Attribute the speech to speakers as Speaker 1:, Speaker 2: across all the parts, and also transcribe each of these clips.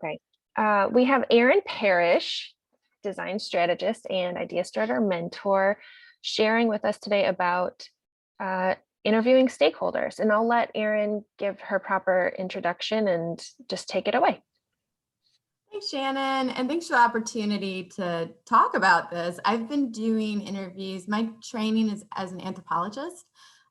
Speaker 1: Okay. We have Erin Parrish, design strategist and Ideastarter mentor, sharing with us today about interviewing stakeholders. And I'll let Erin give her proper introduction and just take it away.
Speaker 2: Thanks, Shannon, and thanks for the opportunity to talk about this. I've been doing interviews. My training is as an anthropologist.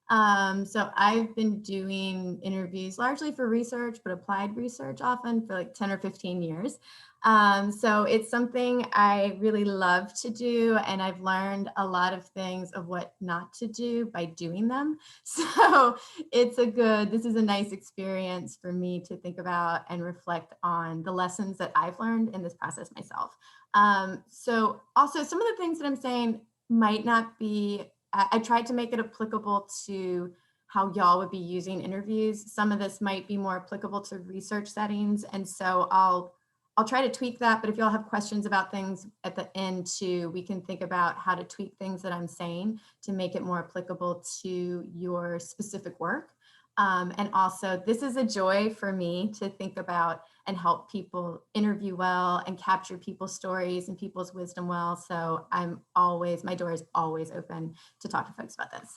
Speaker 2: So I've been doing interviews largely for research, but applied research often for like 10 or 15 years. So it's something I really love to do, and I've learned a lot of things of what not to do by doing them. So this is a nice experience for me to think about and reflect on the lessons that I've learned in this process myself. So also some of the things that I'm saying might not be, I tried to make it applicable to how y'all would be using interviews. Some of this might be more applicable to research settings. And so I'll try to tweak that, but if y'all have questions about things at the end too, we can think about how to tweak things that I'm saying to make it more applicable to your specific work. And also, this is a joy for me to think about and help people interview well and capture people's stories and people's wisdom well. So my door is always open to talk to folks about this.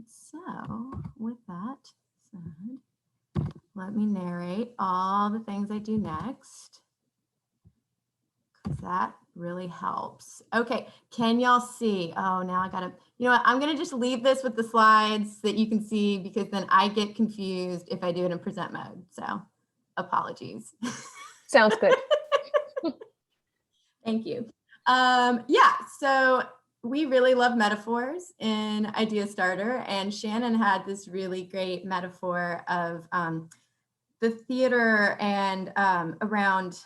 Speaker 2: So with that said, let me narrate all the things I do next, because that really helps. Okay, can y'all see? Oh, now I gotta, you know what? I'm gonna just leave this with the slides so that you can see, because then I get confused if I do it in present mode. So apologies.
Speaker 1: Sounds good.
Speaker 2: Thank you. Yeah, so we really love metaphors in Ideastarter, and Shannon had this really great metaphor of the theater and around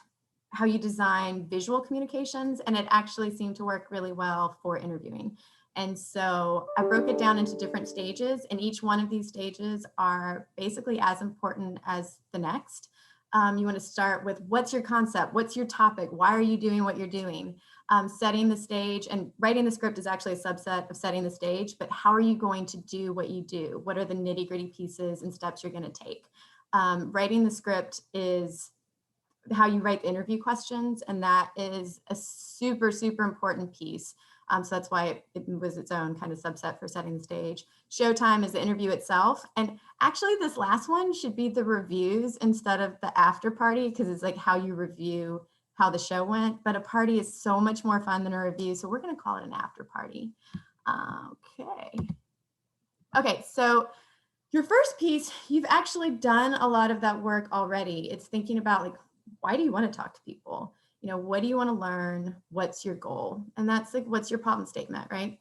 Speaker 2: how you design visual communications, and it actually seemed to work really well for interviewing. And so I broke it down into different stages, and each one of these stages are basically as important as the next. You want to start with, what's your concept? What's your topic? Why are you doing what you're doing? Setting the stage, and writing the script is actually a subset of setting the stage, but how are you going to do what you do? What are the nitty-gritty pieces and steps you're going to take? Writing the script is how you write the interview questions, and that is a super, super important piece. So that's why it was its own kind of subset for setting the stage. Showtime is the interview itself. And actually this last one should be the reviews instead of the after party, because it's like how you review how the show went. But a party is so much more fun than a review. So we're going to call it an after party. Okay, so your first piece, you've actually done a lot of that work already. It's thinking about, like, why do you want to talk to people? You know, what do you want to learn? What's your goal? And that's like, what's your problem statement, right?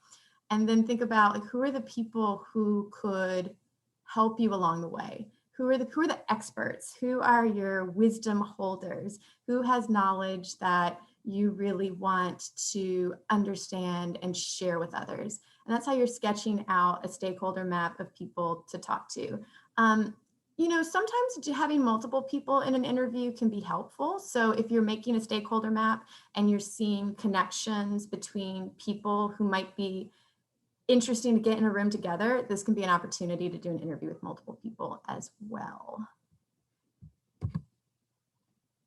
Speaker 2: And then think about, like, who are the people who could help you along the way? Who are the experts? Who are your wisdom holders? Who has knowledge that you really want to understand and share with others? And that's how you're sketching out a stakeholder map of people to talk to. You know, sometimes having multiple people in an interview can be helpful. So if you're making a stakeholder map and you're seeing connections between people who might be interesting to get in a room together, this can be an opportunity to do an interview with multiple people as well.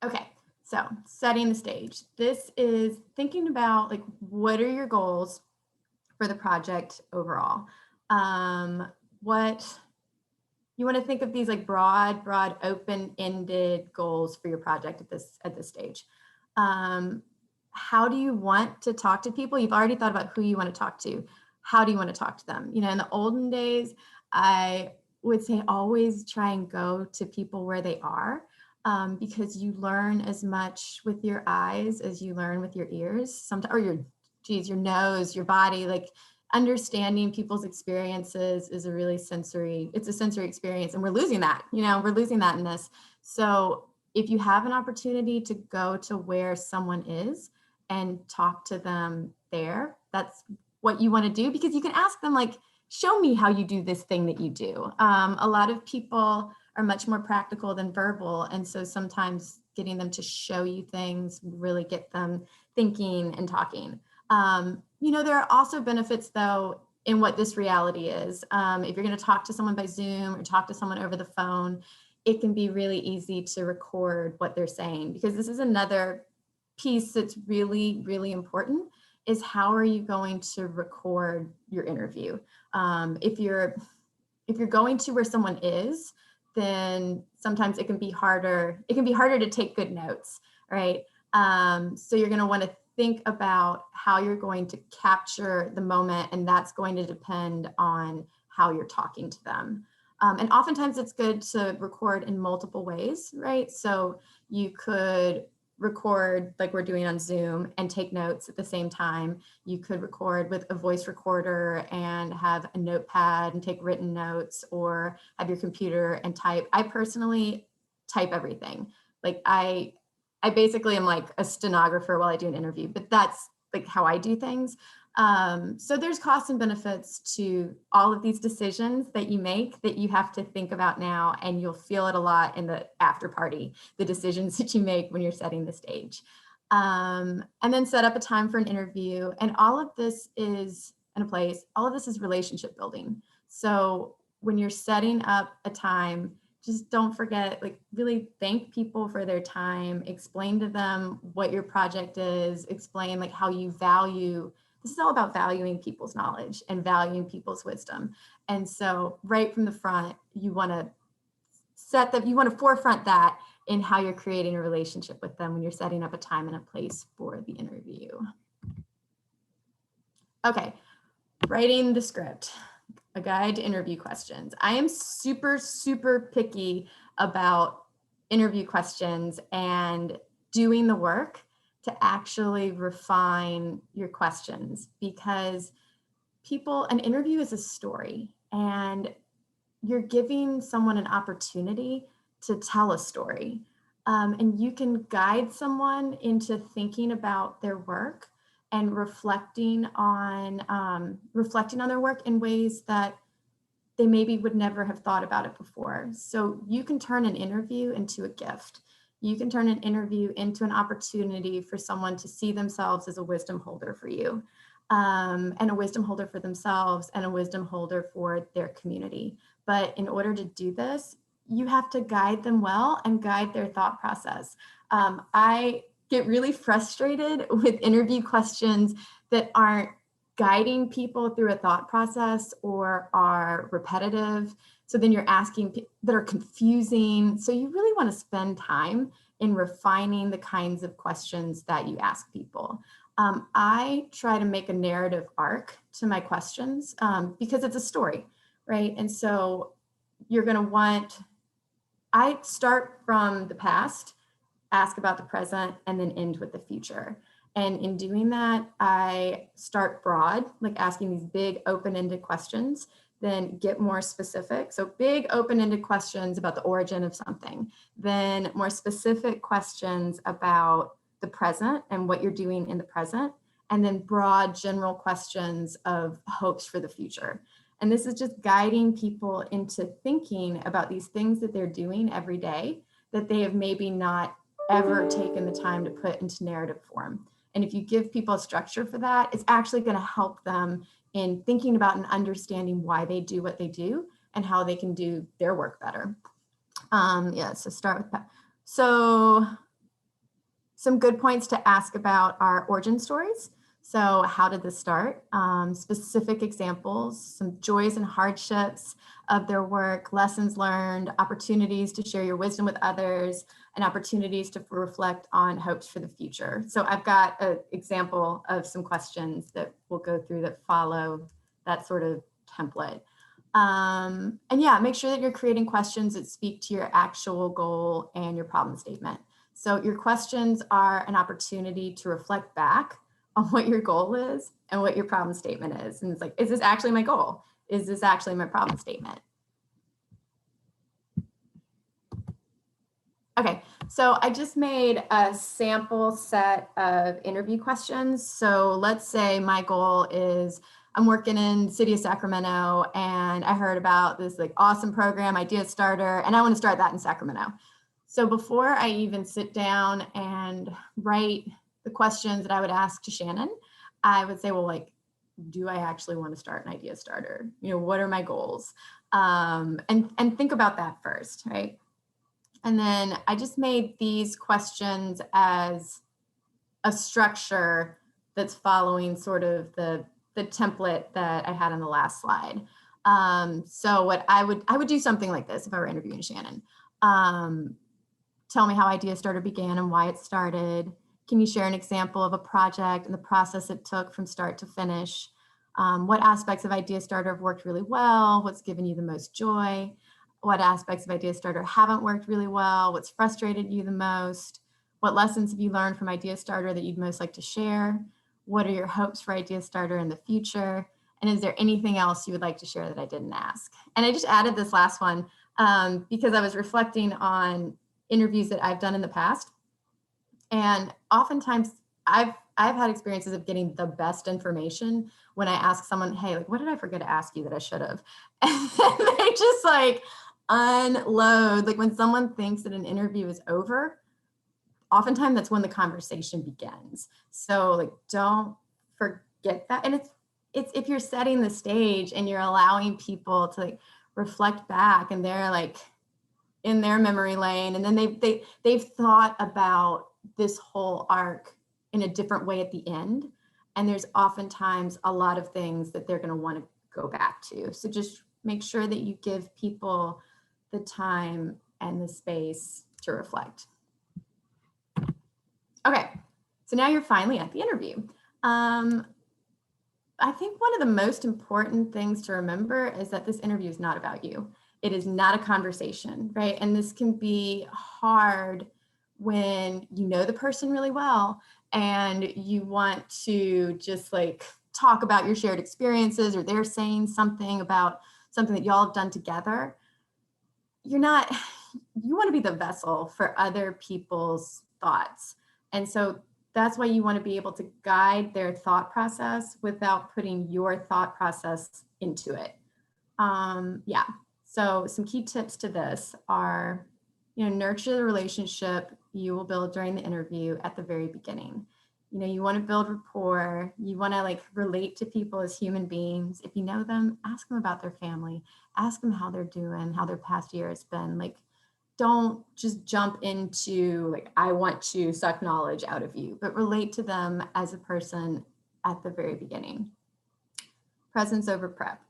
Speaker 2: Okay, so setting the stage. This is thinking about, like, what are your goals for the project overall? What you want to think of these like broad, open-ended goals for your project at this stage. How do you want to talk to people? You've already thought about who you want to talk to. How do you want to talk to them? You know, in the olden days, I would say always try and go to people where they are, because you learn as much with your eyes as you learn with your ears, sometimes, or your nose, your body. Like, understanding people's experiences is it's a sensory experience, and we're losing that, we're losing that in this. So if you have an opportunity to go to where someone is and talk to them there, that's what you want to do, because you can ask them, like, show me how you do this thing that you do. A lot of people are much more practical than verbal. And so sometimes getting them to show you things really get them thinking and talking. You know, there are also benefits, though, in what this reality is. If you're going to talk to someone by Zoom or talk to someone over the phone, it can be really easy to record what they're saying, because this is another piece that's really, really important, is how are you going to record your interview? If you're going to where someone is, then sometimes it can be harder. It can be harder to take good notes, right? So you're going to want to think about how you're going to capture the moment, and that's going to depend on how you're talking to them. And oftentimes it's good to record in multiple ways, right? So you could record like we're doing on Zoom and take notes at the same time. You could record with a voice recorder and have a notepad and take written notes, or have your computer and type. I personally type everything. Like I basically am like a stenographer while I do an interview, but that's like how I do things. So there's costs and benefits to all of these decisions that you make that you have to think about now, and you'll feel it a lot in the after party, the decisions that you make when you're setting the stage. And then set up a time for an interview. And all of this is in a place, all of this is relationship building. So when you're setting up a time, just don't forget, like really thank people for their time, explain to them what your project is, explain like how you value. This is all about valuing people's knowledge and valuing people's wisdom. And so right from the front, you want to forefront that in how you're creating a relationship with them when you're setting up a time and a place for the interview. Okay, writing the script, a guide to interview questions. I am super, super picky about interview questions and doing the work to actually refine your questions, because an interview is a story, and you're giving someone an opportunity to tell a story. And you can guide someone into thinking about their work and reflecting on their work in ways that they maybe would never have thought about it before. So you can turn an interview into a gift. You can turn an interview into an opportunity for someone to see themselves as a wisdom holder for you, and a wisdom holder for themselves, and a wisdom holder for their community. But in order to do this, you have to guide them well and guide their thought process. I get really frustrated with interview questions that aren't guiding people through a thought process or are repetitive. So then you're asking that are confusing. So you really want to spend time in refining the kinds of questions that you ask people. I try to make a narrative arc to my questions, because it's a story, right? And so I start from the past, ask about the present, and then end with the future. And in doing that, I start broad, like asking these big open-ended questions, then get more specific. So big open-ended questions about the origin of something, then more specific questions about the present and what you're doing in the present, and then broad general questions of hopes for the future. And this is just guiding people into thinking about these things that they're doing every day that they have maybe not ever taken the time to put into narrative form. And if you give people a structure for that, it's actually going to help them in thinking about and understanding why they do what they do and how they can do their work better. So start with that. So some good points to ask about are origin stories. So how did this start? Specific examples, some joys and hardships of their work, lessons learned, opportunities to share your wisdom with others, and opportunities to reflect on hopes for the future. So I've got an example of some questions that we'll go through that follow that sort of template. And yeah, make sure that you're creating questions that speak to your actual goal and your problem statement. So your questions are an opportunity to reflect back on what your goal is and what your problem statement is. And it's like, is this actually my goal? Is this actually my problem statement? Okay, so I just made a sample set of interview questions. So let's say my goal is I'm working in the city of Sacramento, and I heard about this like awesome program, Ideastarter, and I want to start that in Sacramento. So before I even sit down and write the questions that I would ask to Shannon, I would say, well, like, do I actually want to start an Ideastarter? You know, what are my goals? And think about that first, right? And then I just made these questions as a structure that's following sort of the template that I had on the last slide. So what I would do something like this if I were interviewing Shannon. Tell me how Ideastarter began and why it started. Can you share an example of a project and the process it took from start to finish? What aspects of Ideastarter have worked really well? What's given you the most joy? What aspects of Ideastarter haven't worked really well? What's frustrated you the most? What lessons have you learned from Ideastarter that you'd most like to share? What are your hopes for Ideastarter in the future? And is there anything else you would like to share that I didn't ask? And I just added this last one because I was reflecting on interviews that I've done in the past. And oftentimes I've had experiences of getting the best information when I ask someone, hey, like, what did I forget to ask you that I should have? And they just like unload. Like when someone thinks that an interview is over, oftentimes that's when the conversation begins. So like, don't forget that. And it's if you're setting the stage and you're allowing people to like reflect back and they're like in their memory lane, and then they've thought about this whole arc in a different way at the end. And there's oftentimes a lot of things that they're going to want to go back to. So just make sure that you give people the time and the space to reflect. Okay, so now you're finally at the interview. I think one of the most important things to remember is that this interview is not about you. It is not a conversation, right? And this can be hard when you know the person really well and you want to just like talk about your shared experiences, or they're saying something about something that y'all have done together. You want to be the vessel for other people's thoughts. And so that's why you want to be able to guide their thought process without putting your thought process into it. Yeah. So some key tips to this are, nurture the relationship you will build during the interview at the very beginning. You want to build rapport. You want to like relate to people as human beings. If you know them, ask them about their family, ask them how they're doing, how their past year has been. Like, don't just jump into like, I want to suck knowledge out of you, but relate to them as a person at the very beginning. Presence over prep.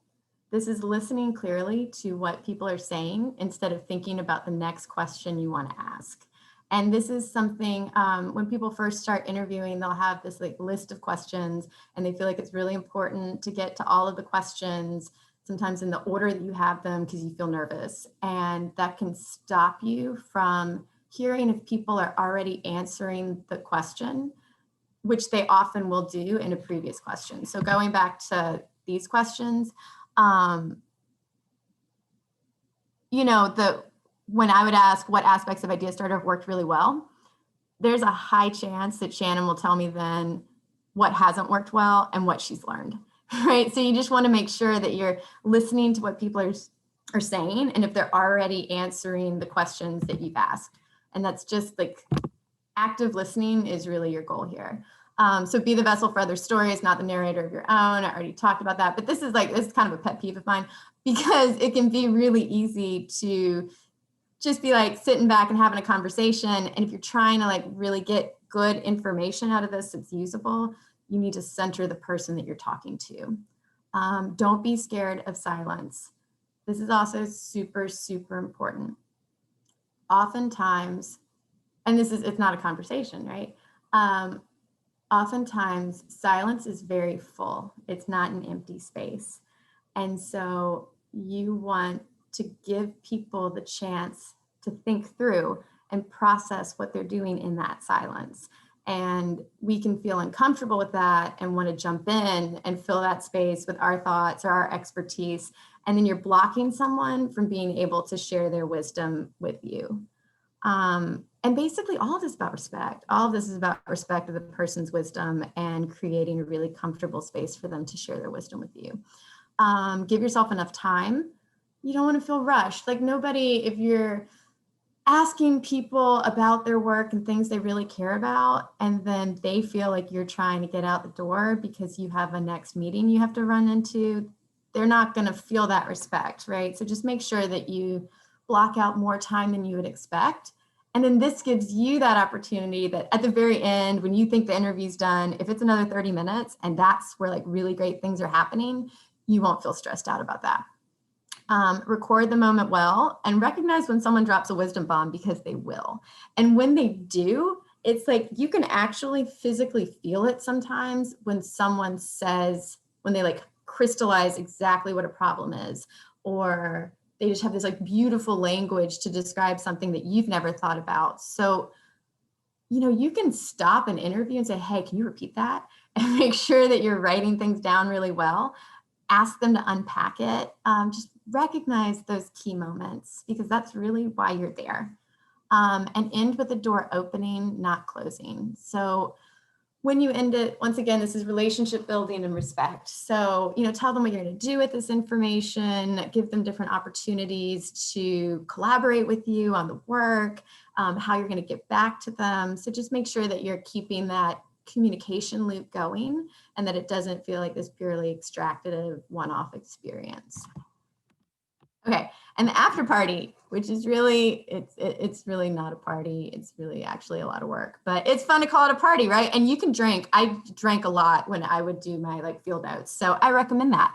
Speaker 2: This is listening clearly to what people are saying instead of thinking about the next question you want to ask. And this is something when people first start interviewing, they'll have this like list of questions and they feel like it's really important to get to all of the questions, sometimes in the order that you have them because you feel nervous. And that can stop you from hearing if people are already answering the question, which they often will do in a previous question. So going back to these questions, when I would ask what aspects of Ideastarter have worked really well, there's a high chance that Shannon will tell me then what hasn't worked well and what she's learned, right? So you just want to make sure that you're listening to what people are saying and if they're already answering the questions that you've asked. And that's just like active listening is really your goal here. So be the vessel for other stories, not the narrator of your own. I already talked about that, but this is kind of a pet peeve of mine because it can be really easy to just be like sitting back and having a conversation. And if you're trying to like really get good information out of this that's usable, you need to center the person that you're talking to. Don't be scared of silence. This is also super, super important. Oftentimes, and it's not a conversation, right? Oftentimes silence is very full. It's not an empty space. And so you want to give people the chance to think through and process what they're doing in that silence. And we can feel uncomfortable with that and want to jump in and fill that space with our thoughts or our expertise. And then you're blocking someone from being able to share their wisdom with you. And basically all of this is about respect. All of this is about respect of the person's wisdom and creating a really comfortable space for them to share their wisdom with you. Give yourself enough time. You don't want to feel rushed. Like nobody, if you're asking people about their work and things they really care about, and then they feel like you're trying to get out the door because you have a next meeting you have to run into, they're not going to feel that respect, right? So just make sure that you block out more time than you would expect. And then this gives you that opportunity that at the very end, when you think the interview's done, if it's another 30 minutes and that's where like really great things are happening, you won't feel stressed out about that. Record the moment well and recognize when someone drops a wisdom bomb, because they will. And when they do, it's like you can actually physically feel it sometimes when someone says, when they like crystallize exactly what a problem is, or they just have this like beautiful language to describe something that you've never thought about. So, you know, you can stop an interview and say, hey, can you repeat that? And make sure that you're writing things down really well. Ask them to unpack it. Just recognize those key moments, because that's really why you're there. And end with the door opening, not closing. So when you end it, once again, this is relationship building and respect. So, you know, tell them what you're going to do with this information, give them different opportunities to collaborate with you on the work, how you're going to get back to them. So just make sure that you're keeping that communication loop going and that it doesn't feel like this purely extractive one-off experience. Okay, and the after party, which is really, it's really not a party. It's really actually a lot of work, but it's fun to call it a party, right? And you can drink. I drank a lot when I would do my like field notes, so I recommend that.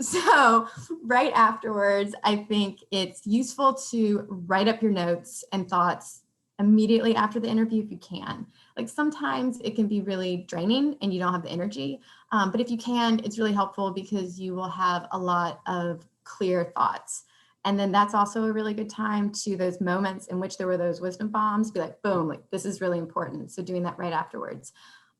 Speaker 2: So right afterwards, I think it's useful to write up your notes and thoughts immediately after the interview if you can. Like sometimes it can be really draining and you don't have the energy, but if you can, it's really helpful because you will have a lot of clear thoughts. And then that's also a really good time to those moments in which there were those wisdom bombs, be like, boom, like this is really important. So doing that right afterwards.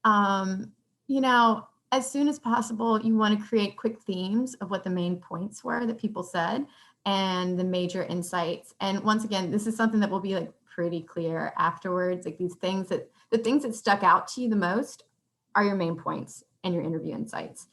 Speaker 2: You know, as soon as possible, you want to create quick themes of what the main points were that people said and the major insights. And once again, this is something that will be like pretty clear afterwards. Like these things that, the things that stuck out to you the most are your main points and your interview insights.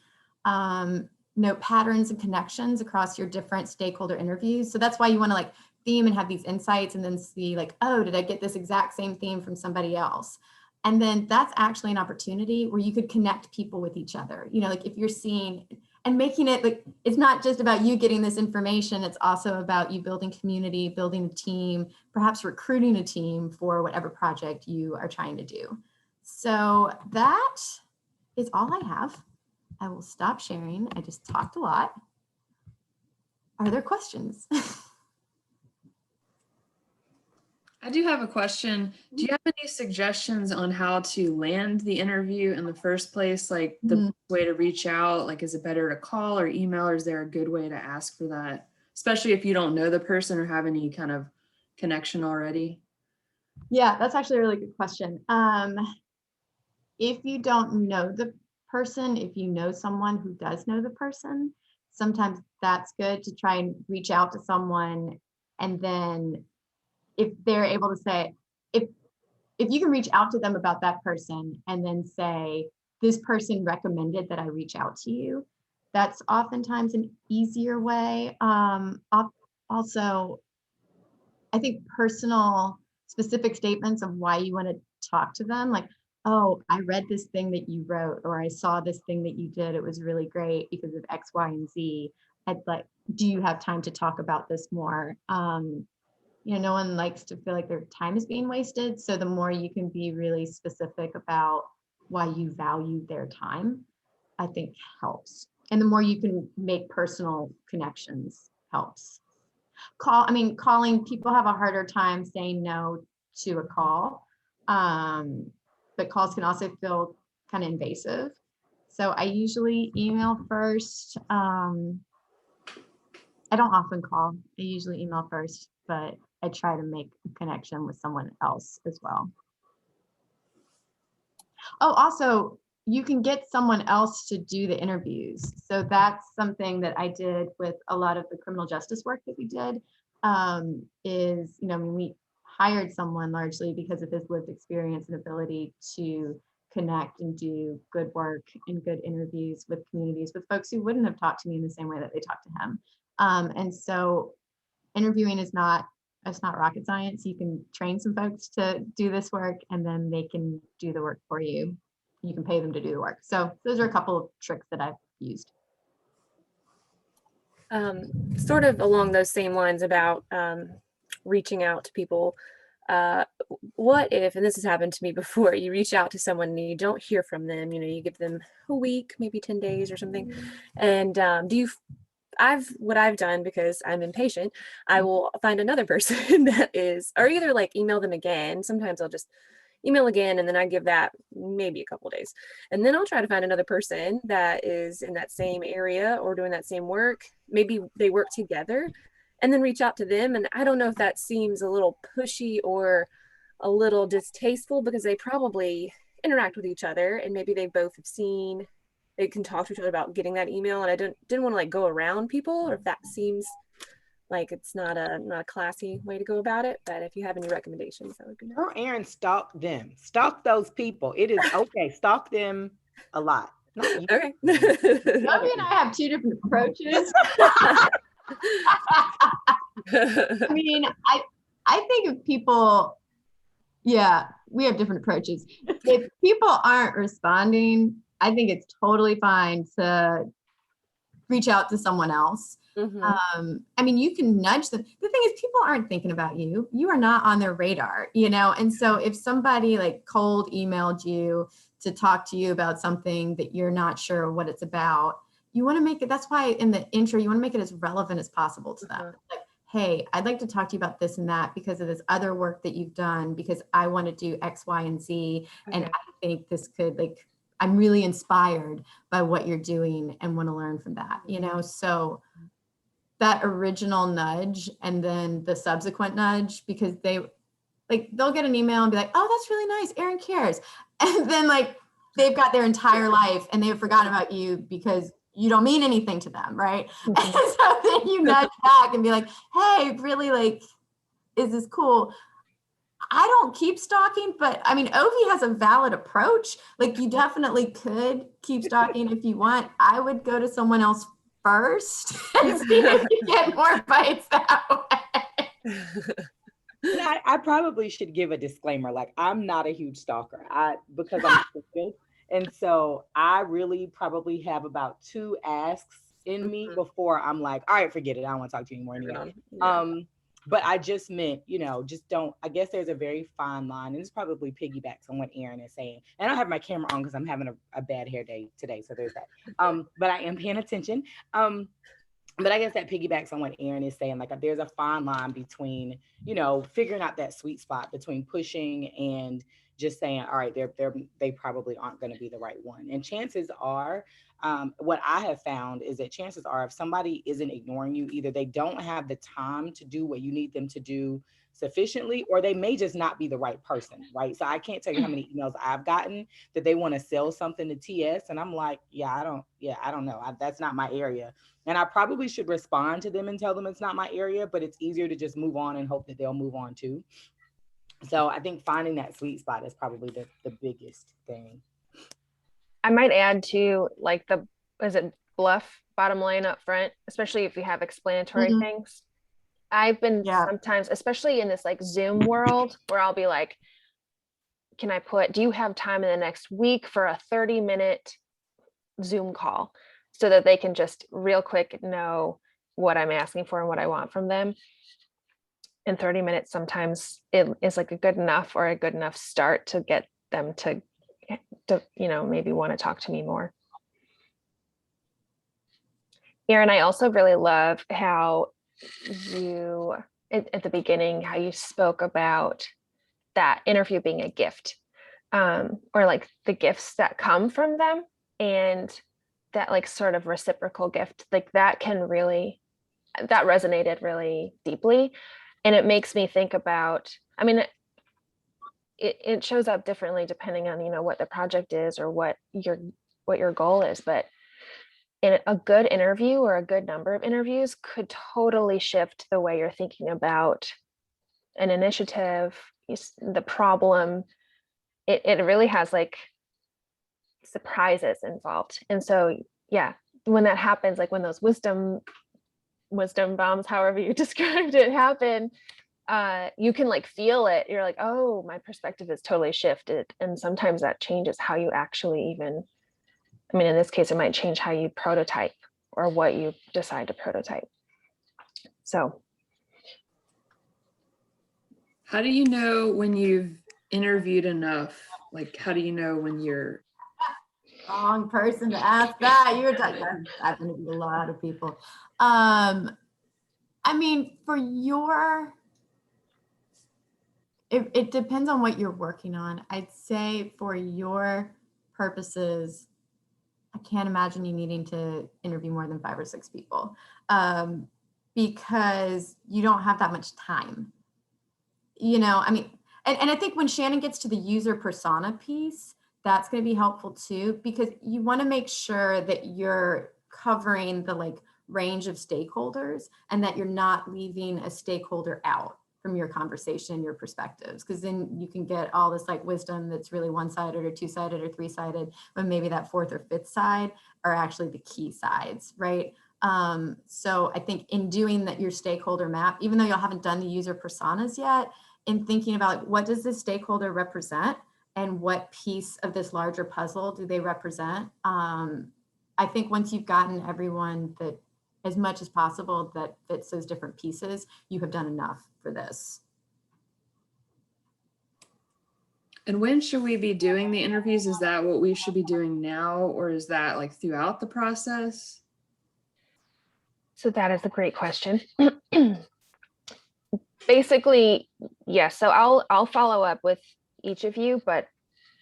Speaker 2: Note patterns and connections across your different stakeholder interviews. So that's why you want to like theme and have these insights and then see like, oh, did I get this exact same theme from somebody else? And then that's actually an opportunity where you could connect people with each other. You know, like if you're seeing and making it like, it's not just about you getting this information, it's also about you building community, building a team, perhaps recruiting a team for whatever project you are trying to do. So that is all I have. I will stop sharing. I just talked a lot. Are there questions?
Speaker 3: I do have a question. Do you have any suggestions on how to land the interview in the first place? Like the way to reach out, like is it better to call or email, or is there a good way to ask for that? Especially if you don't know the person or have any kind of connection already.
Speaker 2: Yeah, that's actually a really good question. If you don't know the person, if you know someone who does know the person, sometimes that's good to try and reach out to someone. And then if they're able to say, if you can reach out to them about that person and then say, this person recommended that I reach out to you, that's oftentimes an easier way. Also, I think personal specific statements of why you want to talk to them, like, oh, I read this thing that you wrote, or I saw this thing that you did. It was really great because of X, Y, and Z. I'd like, do you have time to talk about this more? You know, no one likes to feel like their time is being wasted. So the more you can be really specific about why you value their time, I think helps. And the more you can make personal connections helps. Calling, people have a harder time saying no to a call. But calls can also feel kind of invasive. So I usually email first. I don't often call. I usually email first, but I try to make a connection with someone else as well. Oh, also, you can get someone else to do the interviews. So that's something that I did with a lot of the criminal justice work that we did, is, you know, we hired someone largely because of his lived experience and ability to connect and do good work and good interviews with communities, with folks who wouldn't have talked to me in the same way that they talked to him. And so interviewing is not, it's not rocket science. You can train some folks to do this work and then they can do the work for you. You can pay them to do the work. So those are a couple of tricks that I've used.
Speaker 4: Sort of along those same lines about reaching out to people. What if, and this has happened to me before, you reach out to someone and you don't hear from them, you give them a week, maybe 10 days or something. And what I've done, because I'm impatient, I will find another person that is, or either like email them again. Sometimes I'll just email again, and then I give that maybe a couple days. And then I'll try to find another person that is in that same area or doing that same work. Maybe they work together, and then reach out to them. And I don't know if that seems a little pushy or a little distasteful, because they probably interact with each other and maybe they both have seen, they can talk to each other about getting that email. And I didn't want to like go around people, or if that seems like it's not a classy way to go about it. But if you have any recommendations, that would be nice.
Speaker 5: Or Aaron, stalk them. Stalk those people. It is okay. Stalk them a lot. Not you.
Speaker 4: Okay.
Speaker 2: Bobby and I have two different approaches. I mean, I think if people, yeah, we have different approaches. If people aren't responding, I think it's totally fine to reach out to someone else.
Speaker 4: Mhm.
Speaker 2: I mean, you can nudge them. The thing is, people aren't thinking about you. You are not on their radar, And so if somebody like cold emailed you to talk to you about something that you're not sure what it's about, you want to make it, that's why in the intro, you want to make it as relevant as possible to them. Like, hey, I'd like to talk to you about this and that because of this other work that you've done, because I want to do X, Y, and Z. And I think this could, like, I'm really inspired by what you're doing and want to learn from that, So that original nudge and then the subsequent nudge, because they'll get an email and be like, oh, that's really nice, Aaron cares. And then like they've got their entire life and they've forgotten about you because you don't mean anything to them, right? And so then you nudge back and be like, hey, really, like, is this cool? I don't keep stalking, but I mean, Ovi has a valid approach. Like, you definitely could keep stalking if you want. I would go to someone else first and see if you get more bites that way.
Speaker 5: I probably should give a disclaimer. Like, I'm not a huge stalker because I'm stupid. And so I really probably have about 2 asks in me before I'm like, all right, forget it. I don't want to talk to you anymore anyway.
Speaker 4: Yeah.
Speaker 5: But I just meant, just don't, I guess there's a very fine line, and this probably piggybacks on what Aaron is saying. And I don't have my camera on because I'm having a bad hair day today. So there's that. But I am paying attention. But I guess that piggybacks on what Aaron is saying. Like, there's a fine line between, figuring out that sweet spot between pushing and just saying, all right, they probably aren't going to be the right one. And chances are, what I have found is that chances are, if somebody isn't ignoring you, either they don't have the time to do what you need them to do sufficiently, or they may just not be the right person, right? So I can't tell you how many emails I've gotten that they want to sell something to TS, and I'm like, I don't know. That's not my area. And I probably should respond to them and tell them it's not my area, but it's easier to just move on and hope that they'll move on too. So I think finding that sweet spot is probably the biggest thing.
Speaker 1: I might add to, like, is it bluff bottom line up front, especially if you have explanatory things. I've been sometimes, especially in this like Zoom world, where I'll be like, do you have time in the next week for a 30-minute Zoom call, so that they can just real quick know what I'm asking for and what I want from them. And 30 minutes sometimes it is like a good enough start to get them to maybe want to talk to me more. Aaron, I also really love how you, at the beginning, how you spoke about that interview being a gift, or like the gifts that come from them, and that like sort of reciprocal gift, like that resonated really deeply. And it makes me think about, I mean, it shows up differently depending on, what the project is or what your goal is. But in a good interview or a good number of interviews could totally shift the way you're thinking about an initiative, the problem. It really has like surprises involved. And so, yeah, when that happens, like when those wisdom bombs, however you described it, happen, you can like feel it. You're like, oh, my perspective is totally shifted. And sometimes that changes how you actually even, I mean, in this case, it might change how you prototype or what you decide to prototype. So
Speaker 3: How do you know when you've interviewed enough? Like, how do you know when you're
Speaker 2: Wrong person to ask that. You were talking, I've interviewed a lot of people. I mean, for your, it depends on what you're working on. I'd say for your purposes, I can't imagine you needing to interview more than 5 or 6 people, because you don't have that much time. You know, I mean, and I think when Shannon gets to the user persona piece, that's going to be helpful too, because you want to make sure that you're covering the like range of stakeholders and that you're not leaving a stakeholder out from your conversation, your perspectives, because then you can get all this like wisdom that's really one-sided or two-sided or three-sided, when maybe that 4th or 5th side are actually the key sides, right? So I think in doing that, your stakeholder map, even though you haven't done the user personas yet, in thinking about like, what does this stakeholder represent and what piece of this larger puzzle do they represent? I think once you've gotten everyone that as much as possible that fits those different pieces, you have done enough for this.
Speaker 3: And when should we be doing the interviews? Is that what we should be doing now, or is that like throughout the process?
Speaker 1: So that is a great question. Basically, yes. So I'll follow up with each of you, but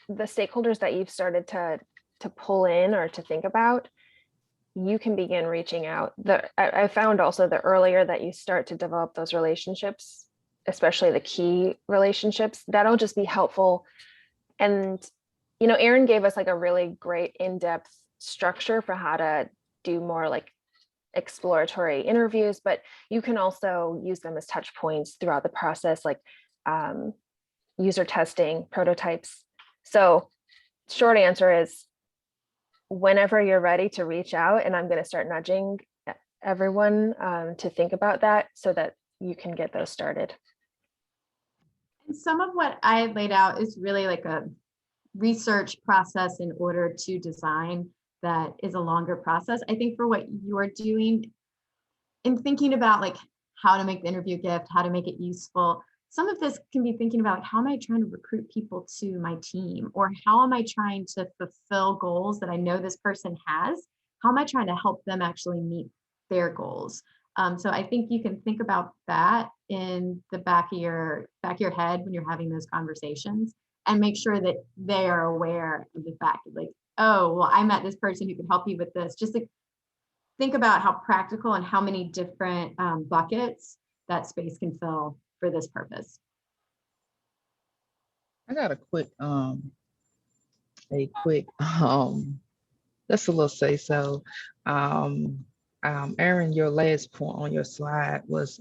Speaker 1: the stakeholders that you've started to pull in or to think about, you can begin reaching out. I found also the earlier that you start to develop those relationships, especially the key relationships, that'll just be helpful. And, you know, Erin gave us like a really great in-depth structure for how to do more like exploratory interviews, but you can also use them as touch points throughout the process, like user testing, prototypes. So short answer is whenever you're ready to reach out, and I'm going to start nudging everyone to think about that so that you can get those started.
Speaker 2: And some of what I laid out is really like a research process in order to design that is a longer process. I think for what you're doing in thinking about like how to make the interview gift, how to make it useful, some of this can be thinking about how am I trying to recruit people to my team, or how am I trying to fulfill goals that I know this person has? How am I trying to help them actually meet their goals? So I think you can think about that in the back of your head when you're having those conversations, and make sure that they are aware of the fact that like, oh, well, I met this person who could help you with this. Just to think about how practical and how many different buckets that space can fill for this purpose.
Speaker 6: I got a quick just a little say so. Aaron, your last point on your slide was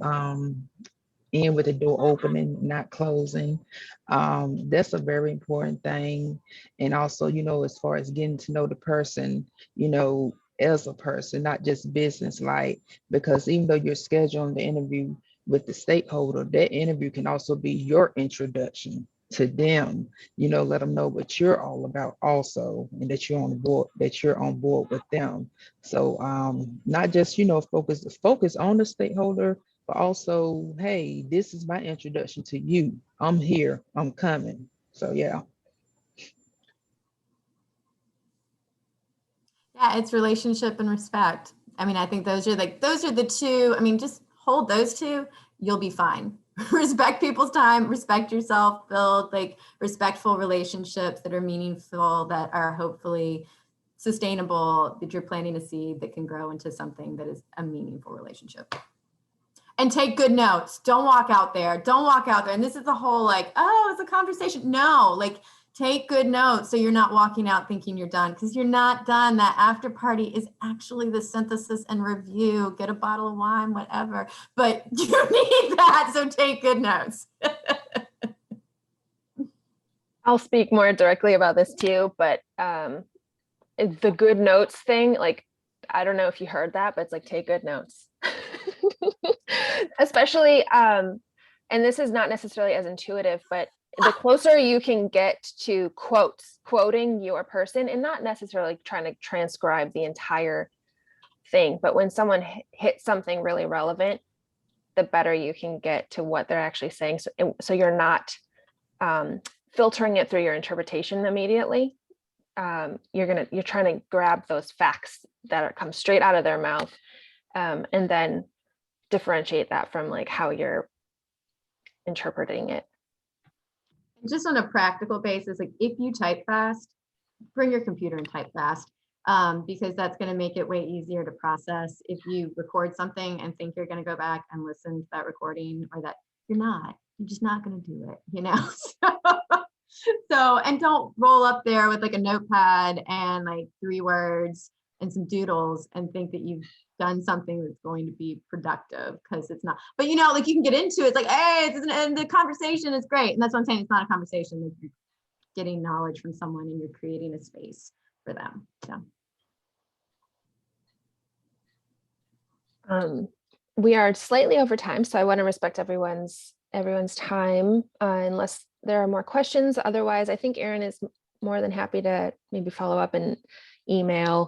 Speaker 6: in with the door opening, not closing. That's a very important thing. And also, you know, as far as getting to know the person, you know, as a person, not just business like, because even though you're scheduling the interview with the stakeholder, that interview can also be your introduction to them, you know, let them know what you're all about also, and that you're on board with them. So not just, you know, focus on the stakeholder, but also, hey, this is my introduction to you. I'm here, I'm coming. So yeah.
Speaker 2: Yeah, it's relationship and respect. I mean, I think those are the two. I mean, just hold those two, you'll be fine. Respect people's time, respect yourself, build like respectful relationships that are meaningful, that are hopefully sustainable, that you're planting a seed that can grow into something that is a meaningful relationship. And take good notes. Don't walk out there. Don't walk out there. And this is the whole like, oh, it's a conversation. No, like take good notes so you're not walking out thinking you're done, because you're not done. That after party is actually the synthesis and review. Get a bottle of wine, whatever. But you need that. So take good notes.
Speaker 1: I'll speak more directly about this too, but the good notes thing, like, I don't know if you heard that, but it's like, take good notes. Especially, and this is not necessarily as intuitive, but the closer you can get to quoting your person and not necessarily trying to transcribe the entire thing, but when someone hits something really relevant, the better you can get to what they're actually saying. So you're not filtering it through your interpretation immediately. You're trying to grab those facts that come straight out of their mouth, and then differentiate that from like how you're interpreting it.
Speaker 2: Just on a practical basis, like if you type fast, bring your computer and type fast, because that's going to make it way easier to process. If you record something and think you're going to go back and listen to that recording, or that you're just not going to do it, you know? So, and don't roll up there with like a notepad and like 3 words and some doodles and think that you've done something that's going to be productive, because it's not. But you know, like you can get into it, it's like, hey, and the conversation is great. And that's what I'm saying, it's not a conversation. Like you're getting knowledge from someone and you're creating a space for them. So
Speaker 1: we are slightly over time, so I want to respect everyone's time, unless there are more questions. Otherwise, I think Erin is more than happy to maybe follow up and email